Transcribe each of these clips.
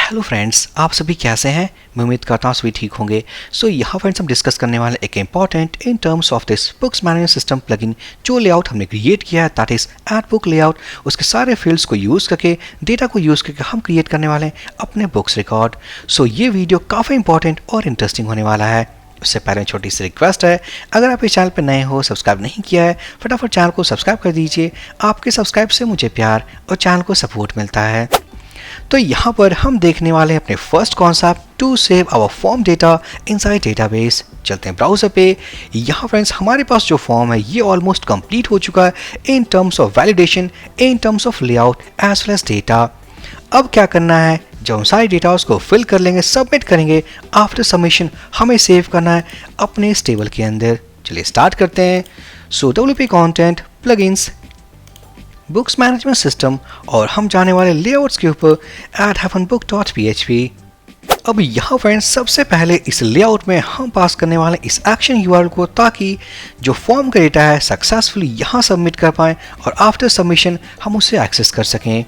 Hello friends, आप सभी कैसे हैं। मैं उम्मीद करता हूँ सभी ठीक होंगे। सो यहाँ फ्रेंड्स हम डिस्कस करने वाले एक important in terms of this books management system plugin जो लेआउट हमने क्रिएट किया है, that is add book layout. उसके सारे फील्ड्स को यूज़ करके, डेटा को यूज़ करके हम क्रिएट करने वाले हैं अपने बुक्स रिकॉर्ड। सो ये वीडियो काफ़ी इंपॉर्टेंट और इंटरेस्टिंग होने वाला है। उससे पहले छोटी सी रिक्वेस्ट है, अगर आप इस चैनल पर नए हो, सब्सक्राइब नहीं किया है, फटाफट चैनल को सब्सक्राइब कर दीजिए। आपके सब्सक्राइब से मुझे प्यार और चैनल को सपोर्ट मिलता है। तो यहाँ पर हम देखने वाले हैं अपने first concept to save our form data inside database. चलते हैं ब्राउज़र पे। यहाँ फ्रेंड्स हमारे पास जो फॉर्म है ये ऑलमोस्ट कंप्लीट हो चुका है in terms of validation, in terms of layout as well as data. अब क्या करना है, जब हम सारे डेटा उसको फिल कर लेंगे, सबमिट करेंगे, आफ्टर सबमिशन हमें सेव करना है अपने इस टेबल के अंदर। चलिए स्टार्ट करते हैं। सो WP content plugins books management system और हम जाने वाले लेआउट्स के ऊपर add-book.php। अब यहाँ फ्रेंड्स सबसे पहले इस लेआउट में हम पास करने वाले इस एक्शन URL को, ताकि जो फॉर्म का डेटा है सक्सेसफुली यहाँ सबमिट कर पाएँ और आफ्टर सबमिशन हम उसे एक्सेस कर सकें।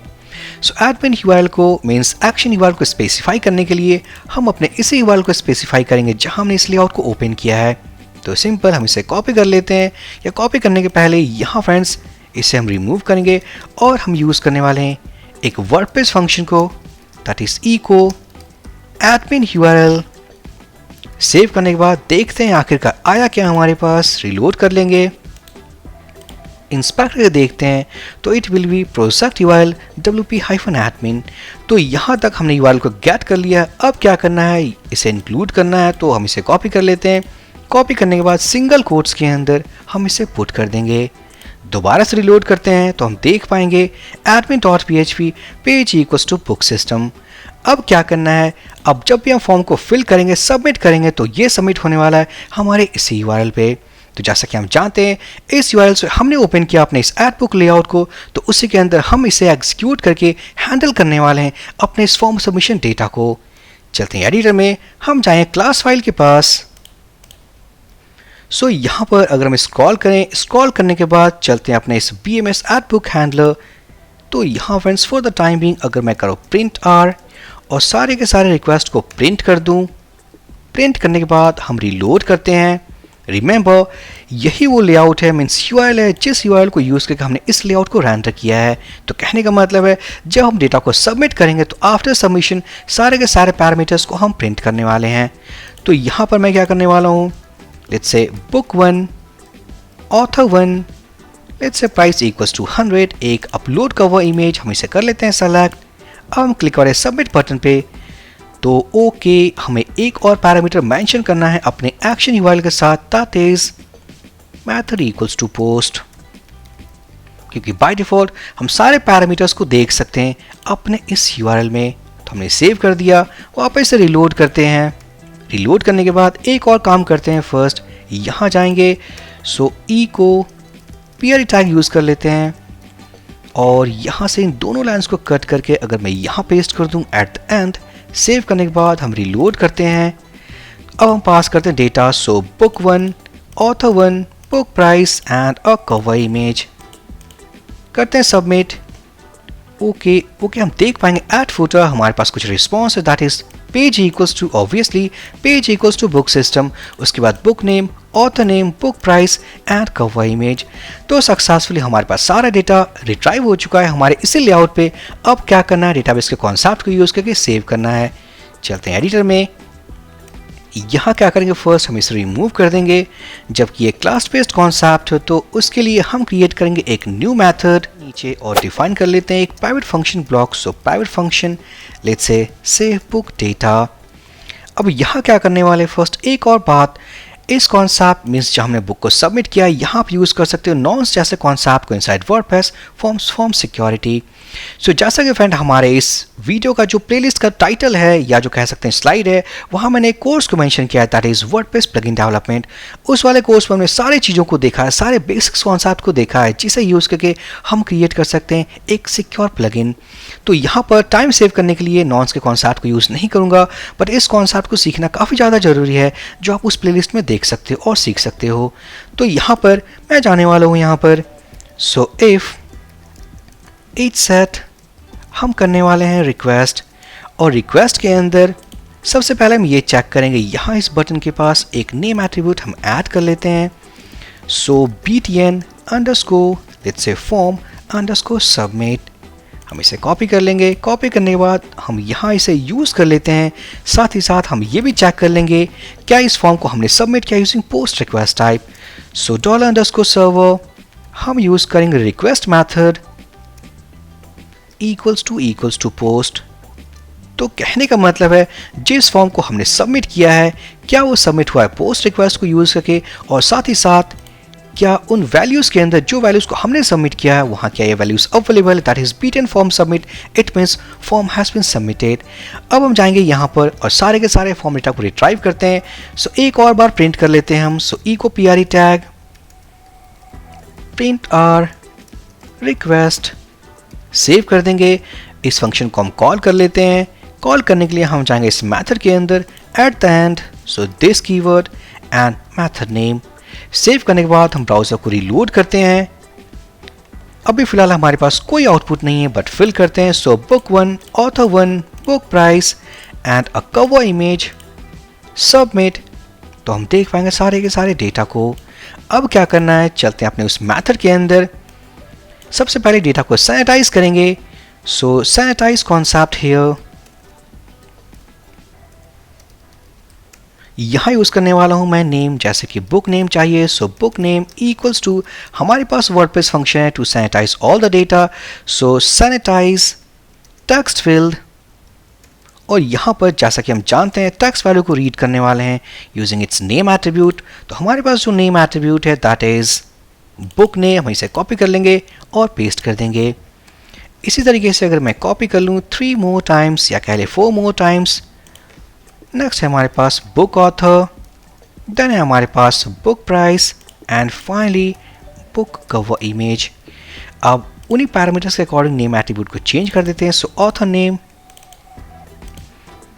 सो एडमिन URL को मीन्स एक्शन URL को स्पेसिफाई करने के लिए हम अपने इसी URL को स्पेसिफाई करेंगे जहाँ हमने इस लेआउट को ओपन किया है। तो सिंपल हम इसे कॉपी कर लेते हैं, या कॉपी करने के पहले यहाँ फ्रेंड्स इसे हम रिमूव करेंगे और हम यूज़ करने वाले हैं एक वर्डप्रेस फंक्शन को, that is echo admin URL। Save करने के बाद देखते हैं आखिरकार आया क्या हमारे पास। रिलोड कर लेंगे, इंस्पेक्ट करके देखते हैं तो it will B project URL wp-admin। तो यहाँ तक हमने URL को गेट कर लिया। अब क्या करना है, इसे इंक्लूड करना है, तो हम इसे कॉपी कर लेते हैं। कॉपी करने के बाद सिंगल कोट्स के अंदर हम इसे पुट कर देंगे। दोबारा से रिलोड करते हैं तो हम देख पाएंगे admin.php page equals to book system. अब क्या करना है, अब जब भी हम फॉर्म को फिल करेंगे, सबमिट करेंगे, तो ये सबमिट होने वाला है हमारे इसी URL पे। तो जैसा कि हम जानते हैं इस URL से हमने ओपन किया अपने इस एड बुक लेआउट को, तो उसी के अंदर हम इसे एग्जीक्यूट करके हैंडल करने वाले हैं अपने इस फॉर्म सबमिशन डेटा को। चलते हैं एडिटर में, हम जाएँ क्लास फाइल के पास। सो यहाँ पर अगर हम स्क्रॉल करें, स्क्रॉल करने के बाद चलते हैं अपने इस BMS एड बुक हैंडलर। तो यहाँ friends for the time being अगर मैं करूँ प्रिंट R और सारे के सारे रिक्वेस्ट को प्रिंट कर दूँ, प्रिंट करने के बाद हम रिलोड करते हैं। रिमेंबर यही वो लेआउट है, मीन्स URL है जिस URL को यूज़ करके हमने इस लेआउट को रेंडर किया है। तो कहने का मतलब है जब हम डेटा को सबमिट करेंगे तो आफ्टर सबमिशन सारे के सारे पैरामीटर्स को हम प्रिंट करने वाले हैं। तो यहाँ पर मैं क्या करने वाला हूँ, let's say book 1 author 1, let's say price equals to 100। एक अपलोड कवर इमेज हम इसे कर लेते हैं सेलेक्ट। अब हम क्लिक करें सबमिट बटन पे। तो ओके हमें एक और पैरामीटर मेंशन करना है अपने एक्शन URL के साथ, that is method equals to post, क्योंकि बाय डिफॉल्ट हम सारे पैरामीटर्स को देख सकते हैं अपने इस URL में। तो हमने सेव कर दिया, वापस से रिलोड करते हैं। रिलोड करने के बाद एक और काम करते हैं। फर्स्ट यहाँ जाएंगे, सो echo peer टैग यूज़ कर लेते हैं और यहाँ से इन दोनों लाइन्स को कट करके अगर मैं यहाँ पेस्ट कर दूँ एट द एंड, सेव करने के बाद हम रिलोड करते हैं। अब हम पास करते हैं data, so book 1 author 1 book price and a cover image. करते हैं सबमिट। ओके हम देख पाएंगे एट फुटर हमारे पास कुछ रिस्पॉन्स है, that is page equals to obviously page equals to book system, उसके बाद book name, author name, book price and cover image. तो सक्सेसफुली हमारे पास सारा डेटा रिट्राइव हो चुका है हमारे इसी लेआउट पे। अब क्या करना है, डेटाबेस के कॉन्सेप्ट को यूज़ करके सेव करना है। चलते हैं एडिटर में, यहाँ क्या करेंगे, फर्स्ट हम इसे रिमूव कर देंगे। जबकि ये क्लास बेस्ड कॉन्सेप्ट है तो उसके लिए हम क्रिएट करेंगे एक न्यू मेथड नीचे और डिफाइन कर लेते हैं एक private function block. So private function let's say save book data. अब यहाँ क्या करने वाले, फर्स्ट एक और बात, इस कॉन्सेप्ट मीन्स जहाँ हमने बुक को सबमिट किया यहाँ आप यूज़ कर सकते हो नॉन्स जैसे कॉन्सेप्ट को इनसाइड वर्डप्रेस फॉर्म सिक्योरिटी। सो जैसा कि फ्रेंड हमारे इस वीडियो का जो प्लेलिस्ट का टाइटल है या जो कह सकते हैं स्लाइड है, वहाँ मैंने एक कोर्स को मेंशन किया है, that is WordPress plugin development. उस वाले कोर्स में हमने सारी चीज़ों को देखा है, सारे बेसिक्स कॉन्सेप्ट को देखा है, जिसे यूज़ करके हम क्रिएट कर सकते हैं एक सिक्योर प्लगइन। तो यहाँ पर टाइम सेव करने के लिए नॉन्स के कॉन्सेप्ट को यूज़ नहीं करूँगा, बट इस कॉन्सेप्ट को सीखना काफ़ी ज़्यादा ज़रूरी है जो आप उस प्लेलिस्ट में देख सकते हो और सीख सकते हो। तो यहाँ पर मैं जाने वाला हूँ यहाँ पर, सो इफ each set हम करने वाले हैं रिक्वेस्ट और रिक्वेस्ट के अंदर सबसे पहले हम ये चेक करेंगे, यहाँ इस बटन के पास एक नेम एट्रीब्यूट हम ऐड कर लेते हैं। सो btn underscore let's say form underscore submit, हम इसे कॉपी कर लेंगे। कॉपी करने के बाद हम यहाँ इसे यूज़ कर लेते हैं। साथ ही साथ हम ये भी चेक कर लेंगे क्या इस फॉर्म को हमने सबमिट किया using post request type. So $_server हम यूज़ करेंगे request method equals to post. तो कहने का मतलब है जिस फॉर्म को हमने सबमिट किया है क्या वो सबमिट हुआ है पोस्ट रिक्वेस्ट को यूज़ करके, और साथ ही साथ क्या उन वैल्यूज़ के अंदर जो वैल्यूज़ को हमने सबमिट किया है वहाँ क्या ये वैल्यूज़ अवेलेबल है, that is btn form submit, it means form has been submitted. अब हम जाएंगे यहाँ पर और सारे के सारे फॉर्म डेटा को रिट्राइव करते हैं। सो एक और बार प्रिंट कर लेते हैं हम। So echo pre tag print r request save कर देंगे। इस फंक्शन को हम कॉल कर लेते हैं। कॉल करने के लिए हम जाएंगे इस मेथड के अंदर at the end, so this keyword and method name. Save करने के बाद हम ब्राउज़र को रीलोड करते हैं। अभी फिलहाल हमारे पास कोई आउटपुट नहीं है, बट फिल करते हैं। So book 1, author 1, book price and a cover image, submit. तो हम देख पाएंगे सारे के सारे डेटा को। अब क्या करना है, चलते हैं अपने उस मेथड के अंदर। सबसे पहले डेटा को सैनिटाइज करेंगे। सो सैनिटाइज कॉन्सेप्ट हियर, यहाँ यूज़ करने वाला हूँ मैं नेम, जैसे कि बुक नेम चाहिए। So book name equals to, हमारे पास वर्डप्रेस फंक्शन है to sanitize all the data. So sanitize text field, और यहाँ पर जैसा कि हम जानते हैं टेक्स्ट वैल्यू को रीड करने वाले हैं यूजिंग इट्स नेम एट्रीब्यूट। तो हमारे पास जो नेम एट्रीब्यूट है दैट इज़ बुक नेम, हम इसे कॉपी कर लेंगे और पेस्ट कर देंगे। इसी तरीके से अगर मैं कॉपी कर लूँ 3 मोर टाइम्स या कह ले 4 मोर टाइम्स, नेक्स्ट है हमारे पास बुक ऑथर, देन है हमारे पास book price and finally book cover image. अब उन्हीं पैरामीटर्स के अकॉर्डिंग नेम एट्रीब्यूट को चेंज कर देते हैं। सो ऑथर नेम,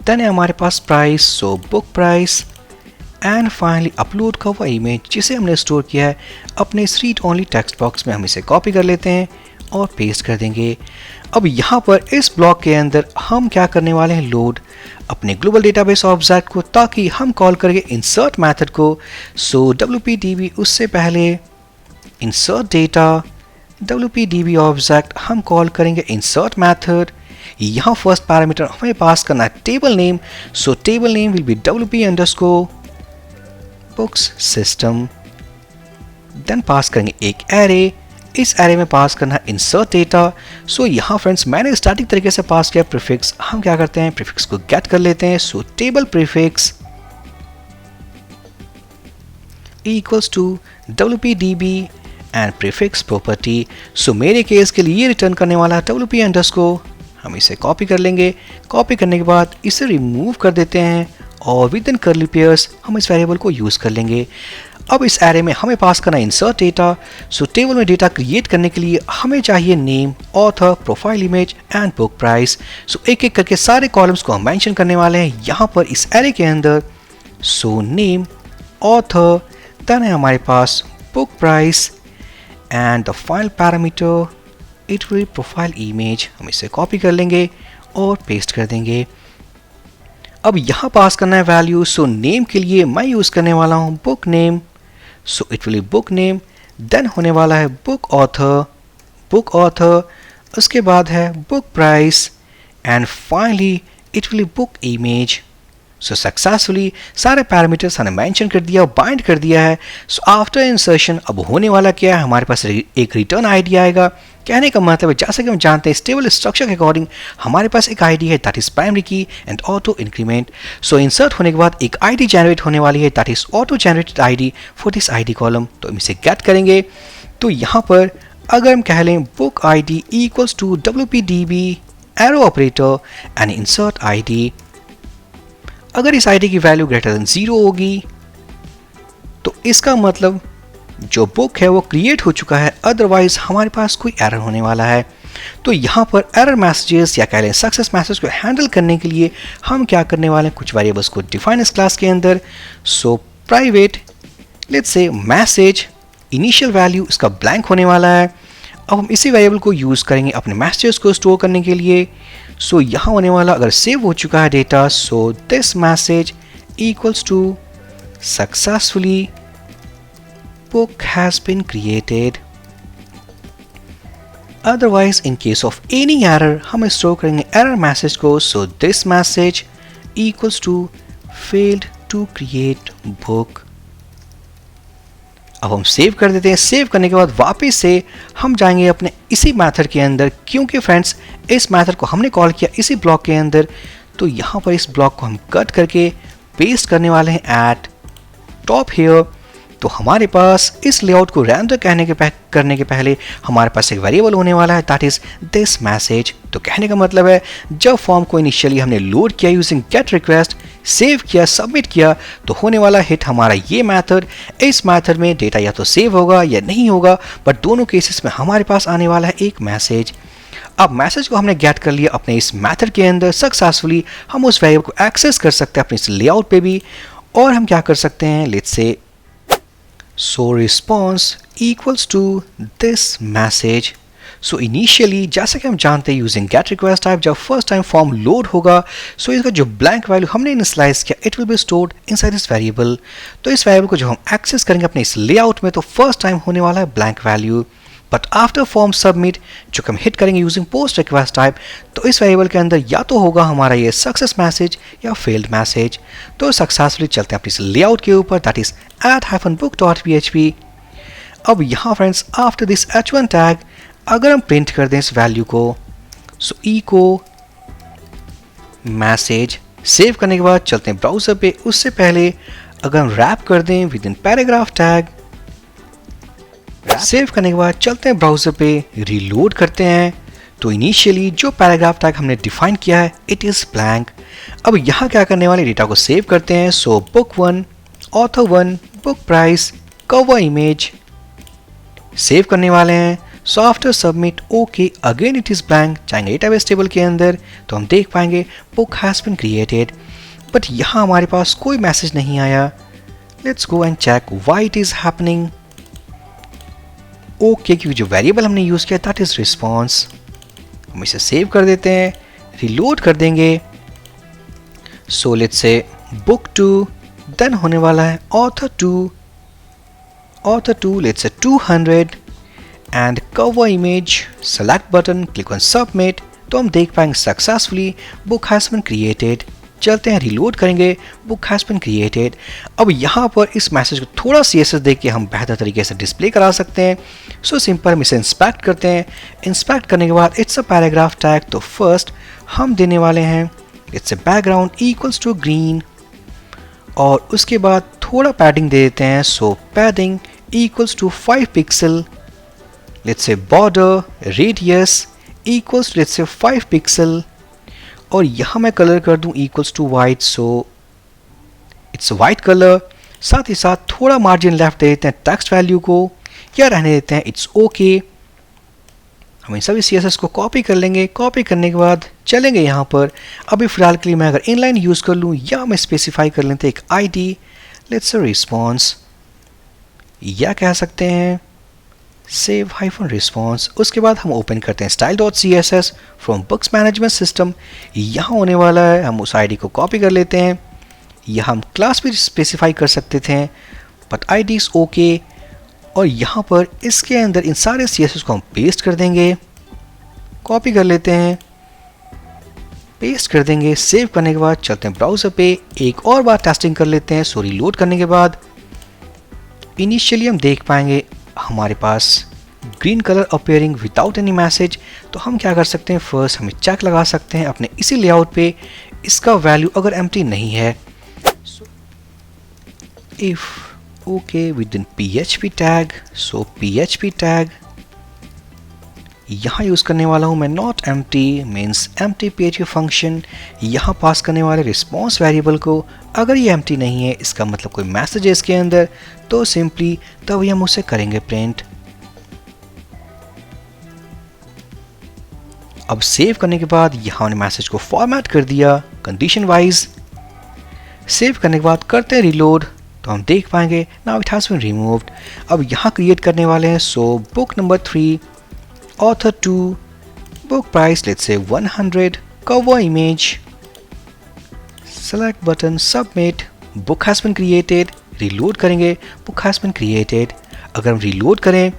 देन है हमारे पास price, so book price and finally upload cover image, जिसे हमने स्टोर किया है अपने रीड ओनली टेक्स्ट बॉक्स में। हम इसे कॉपी कर लेते हैं और पेस्ट कर देंगे। अब यहाँ पर इस ब्लॉक के अंदर हम क्या करने वाले हैं, लोड अपने ग्लोबल डेटाबेस ऑब्जेक्ट को, ताकि हम कॉल करेंगे इंसर्ट मेथड को। सो wpdb, उससे पहले इंसर्ट डेटा, wpdb ऑब्जेक्ट हम कॉल करेंगे इंसर्ट मेथड। यहाँ फर्स्ट पैरामीटर हमें पास करना है table name. So table name will be wp underscore books system, then pass करेंगे एक एरे। इस एरे में पास करना है इंसर्ट डेटा। सो यहाँ फ्रेंड्स मैंने स्टैटिक तरीके से पास किया प्रीफिक्स, हम क्या करते हैं प्रीफिक्स को गेट कर लेते हैं। So table prefix equals to wpdb and prefix property. So मेरे केस के लिए रिटर्न करने वाला है wp अंडरस्कोर, हम इसे कॉपी कर लेंगे। कॉपी करने के बाद इसे रिमूव कर देते हैं और विद इन कर्ली पेयर्स हम इस वेरिएबल को यूज़ कर लेंगे। अब इस एरे में हमें पास करना है इंसर्ट डेटा। सो टेबल में डेटा क्रिएट करने के लिए हमें चाहिए name, author, profile image and book price. So एक एक करके सारे कॉलम्स को हम मेंशन करने वाले हैं यहाँ पर इस एरे के अंदर। सो नेम, ऑथर, देन है हमारे पास book price and the final parameter it will profile image. हम इसे कॉपी कर लेंगे और पेस्ट कर देंगे। अब यहाँ पास करना है वैल्यू। सो नेम के लिए मैं यूज़ करने वाला हूँ book name, so it will be book name, then होने वाला है बुक ऑथर, उसके बाद है book price and finally it will be book image. So successfully सारे पैरामीटर्स हमने मेंशन कर दिया और बाइंड कर दिया है। सो आफ्टर इंसर्शन अब होने वाला क्या है, हमारे पास एक रिटर्न आईडी आएगा। कहने का मतलब है जैसा कि हम जानते हैं स्टेबल स्ट्रक्चर के अकॉर्डिंग हमारे पास एक आईडी है दैट इज प्राइमरी की and auto increment. So insert होने के बाद एक आईडी जनरेट होने वाली है that is auto generated ID for this ID column. तो हम इसे गेट करेंगे। तो यहाँ पर अगर हम कह लें book ID equals to wpdb arrow operator and insert ID, अगर इस आईडी की वैल्यू ग्रेटर देन 0 होगी तो इसका मतलब जो बुक है वो क्रिएट हो चुका है, अदरवाइज हमारे पास कोई एरर होने वाला है। तो यहाँ पर एरर मैसेजेस या कह लें सक्सेस मैसेज को हैंडल करने के लिए हम क्या करने वाले हैं, कुछ वेरिएबल्स को डिफाइन इस क्लास के अंदर। So private let's say message, initial value इसका ब्लैंक होने वाला है। अब हम इसी वेरिएबल को यूज़ करेंगे अपने मैसेजेस को स्टोर करने के लिए। सो यहाँ होने वाला अगर सेव हो चुका है data, so this message equals to successfully book has been created. Otherwise, in case of any error, हम स्टोर करेंगे error message को, so this message equals to failed to create book. अब हम सेव कर देते हैं। सेव करने के बाद वापस से हम जाएंगे अपने इसी मेथड के अंदर, क्योंकि फ्रेंड्स इस मेथड को हमने कॉल किया इसी ब्लॉक के अंदर, तो यहाँ पर इस ब्लॉक को हम कट करके पेस्ट करने वाले हैं एट टॉप हियर। तो हमारे पास इस लेआउट को रेंडर करने के पहले हमारे पास एक वेरिएबल होने वाला है, दैट इज दिस मैसेज। तो कहने का मतलब है जब फॉर्म को इनिशियली हमने लोड किया यूजिंग गेट रिक्वेस्ट, सेव किया, सबमिट किया, तो होने वाला हिट हमारा ये मेथड। इस मेथड में डेटा या तो सेव होगा या नहीं होगा, बट दोनों केसेस में हमारे पास आने वाला है एक मैसेज। अब मैसेज को हमने गेट कर लिया अपने इस मेथड के अंदर सक्सेसफुली। हम उस वेरिएबल को एक्सेस कर सकते हैं अपने इस लेआउट पे भी, और हम क्या कर सकते हैं, let's say so response equals to this message. So initially जैसा कि हम जानते हैं यूजिंग गेट रिक्वेस्ट टाइप, जब फर्स्ट टाइम फॉर्म लोड होगा, सो इसका जो ब्लैंक वैल्यू हमने इनिशियलाइज किया it will be stored inside this variable. तो इस वेरिएबल को जब हम एक्सेस करेंगे अपने इस लेआउट में, तो फर्स्ट टाइम होने वाला है blank value, but after form submit जो हम हिट करेंगे यूजिंग पोस्ट रिक्वेस्ट टाइप, तो इस वेरिएबल के अंदर या तो होगा हमारा ये सक्सेस मैसेज या फेल्ड मैसेज। तो सक्सेसफुली चलते हैं अपने इस लेआउट के ऊपर, दैट इज add-book.php। अब यहाँ friends after this h1 tag अगर हम प्रिंट कर दें इस वैल्यू को, सो इको मैसेज। सेव करने के बाद चलते हैं ब्राउजर पे, उससे पहले अगर हम रैप कर दें with in paragraph tag, save करने के बाद चलते हैं ब्राउजर पे, रीलोड करते हैं, तो इनिशियली जो पैराग्राफ टैग हमने डिफाइन किया है इट इज ब्लैंक। अब यहाँ क्या करने वाले, डेटा को सेव करते हैं, so book 1, author 1, book price, cover image save करने वाले हैं। So after submit okay again it is blank. जाएंगे डेटाबेस टेबल के अंदर तो हम देख पाएंगे book has been created, but यहाँ हमारे पास कोई मैसेज नहीं आया। Let's go and check why it is happening. Okay क्योंकि जो वेरिएबल हमने यूज किया दैट इज रिस्पॉन्स, हम इसे सेव कर देते हैं, रिलोड कर देंगे। So let's say book 2, then होने वाला है author 2 let's say 200 and cover image, select button, click on submit, तो हम देख पाएंगे successfully book has been created. चलते हैं रिलोड करेंगे, बुक हैज बीन क्रिएटेड। अब यहाँ पर इस मैसेज को थोड़ा CSS देख के हम बेहतर तरीके से डिस्प्ले करा सकते हैं। सो सिंपल हम इसे इंस्पेक्ट करते हैं। इंस्पेक्ट करने के बाद इट्स अ पैराग्राफ टैग, तो फर्स्ट हम देने वाले हैं it's a background equals to green, और उसके बाद थोड़ा पैडिंग दे देते हैं, so padding equals to 5 pixel. Let's say border radius equals let's say 5 pixel, और यहाँ मैं कलर कर दूँ equals to white, so it's white colour. साथ ही साथ थोड़ा मार्जिन लेफ्ट दे देते हैं टेक्स्ट वैल्यू को, या रहने देते हैं इट्स ओके। हम इन सभी CSS को कॉपी कर लेंगे। कॉपी करने के बाद चलेंगे यहाँ पर, अभी फिलहाल के लिए मैं अगर इनलाइन यूज़ कर लूँ या मैं स्पेसिफाई कर लेते हैं एक ID, लेट्स अ रिस्पॉन्स, या कह सकते हैं सेव -response। उसके बाद हम ओपन करते हैं style.css from books management system. यहाँ होने वाला है, हम उस ID को कॉपी कर लेते हैं, यहाँ हम क्लास भी स्पेसिफाई कर सकते थे, बट ID इज ओके। और यहाँ पर इसके अंदर इन सारे CSS को हम पेस्ट कर देंगे, कॉपी कर लेते हैं, पेस्ट कर देंगे। सेव करने के बाद चलते हैं ब्राउजर पे, एक और बार टेस्टिंग कर लेते हैं। सो रीलोड करने के बाद इनिशियली हम देख पाएंगे हमारे पास green colour appearing without any message. तो हम क्या कर सकते हैं, फर्स्ट हम चेक लगा सकते हैं अपने इसी लेआउट पे, इसका वैल्यू अगर एम्प्टी नहीं है, if okay with in PHP tag, so PHP tag यहाँ यूज़ करने वाला हूँ मैं not empty means empty PHP function. यहाँ पास करने वाले रिस्पॉन्स वेरिएबल को अगर ये एम्प्टी नहीं है, इसका मतलब कोई मैसेज है इसके अंदर, तो सिंपली तभी हम उसे करेंगे प्रिंट। अब सेव करने के बाद यहाँ हमने मैसेज को फॉर्मेट कर दिया कंडीशन वाइज। सेव करने के बाद करते हैं रिलोड, तो हम देख पाएंगे now it has been removed. अब यहाँ क्रिएट करने वाले हैं, so book number 3, author 2, book price let's say 100, cover image, select button, submit, book has been created, reload करेंगे, book has been created. अगर हम reload करें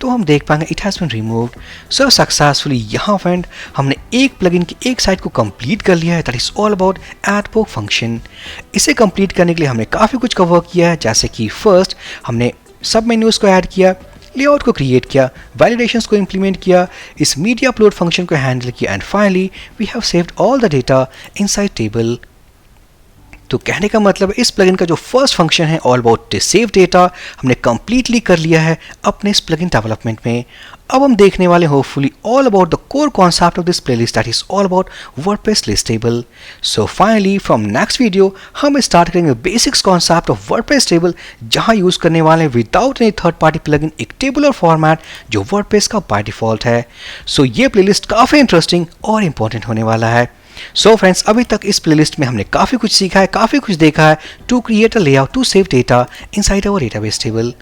तो हम देख पाएंगे it has been removed so successfully. यहाँ फ्रेंड हमने एक प्लगइन की एक साइट को कंप्लीट कर लिया है, that is all about add book function. इसे कंप्लीट करने के लिए हमने काफ़ी कुछ कवर किया है, जैसे कि फर्स्ट हमने सब मेन्यूज़ को ऐड किया, लेआउट को क्रिएट किया, वैलिडेशंस को इंप्लीमेंट किया, इस मीडिया अपलोड फंक्शन को हैंडल किया and finally we have saved all the data inside table. तो कहने का मतलब इस प्लगइन का जो फर्स्ट फंक्शन है ऑल अबाउट सेव डेटा हमने कंप्लीटली कर लिया है अपने इस प्लगइन डेवलपमेंट में। अब हम देखने वाले hopefully all about the core concept of this playlist, that is all about WordPress list table. So finally from next video हम स्टार्ट करेंगे basics concept of WordPress table, जहां यूज करने वाले without any third party plugin एक tabular format जो WordPress का by default है। सो ये प्लेलिस्ट काफ़ी इंटरेस्टिंग और इंपॉर्टेंट होने वाला है। सो फ्रेंड्स, अभी तक इस प्लेलिस्ट में हमने काफ़ी कुछ सीखा है, काफ़ी कुछ देखा है to create a layout to save data inside our database table.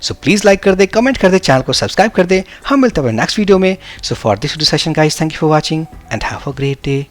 So please like कर दे, कमेंट कर दे, चैनल को सब्सक्राइब कर दे। हम मिलते हैं नेक्स्ट वीडियो में। So for this session guys, thank you for watching and have a great day.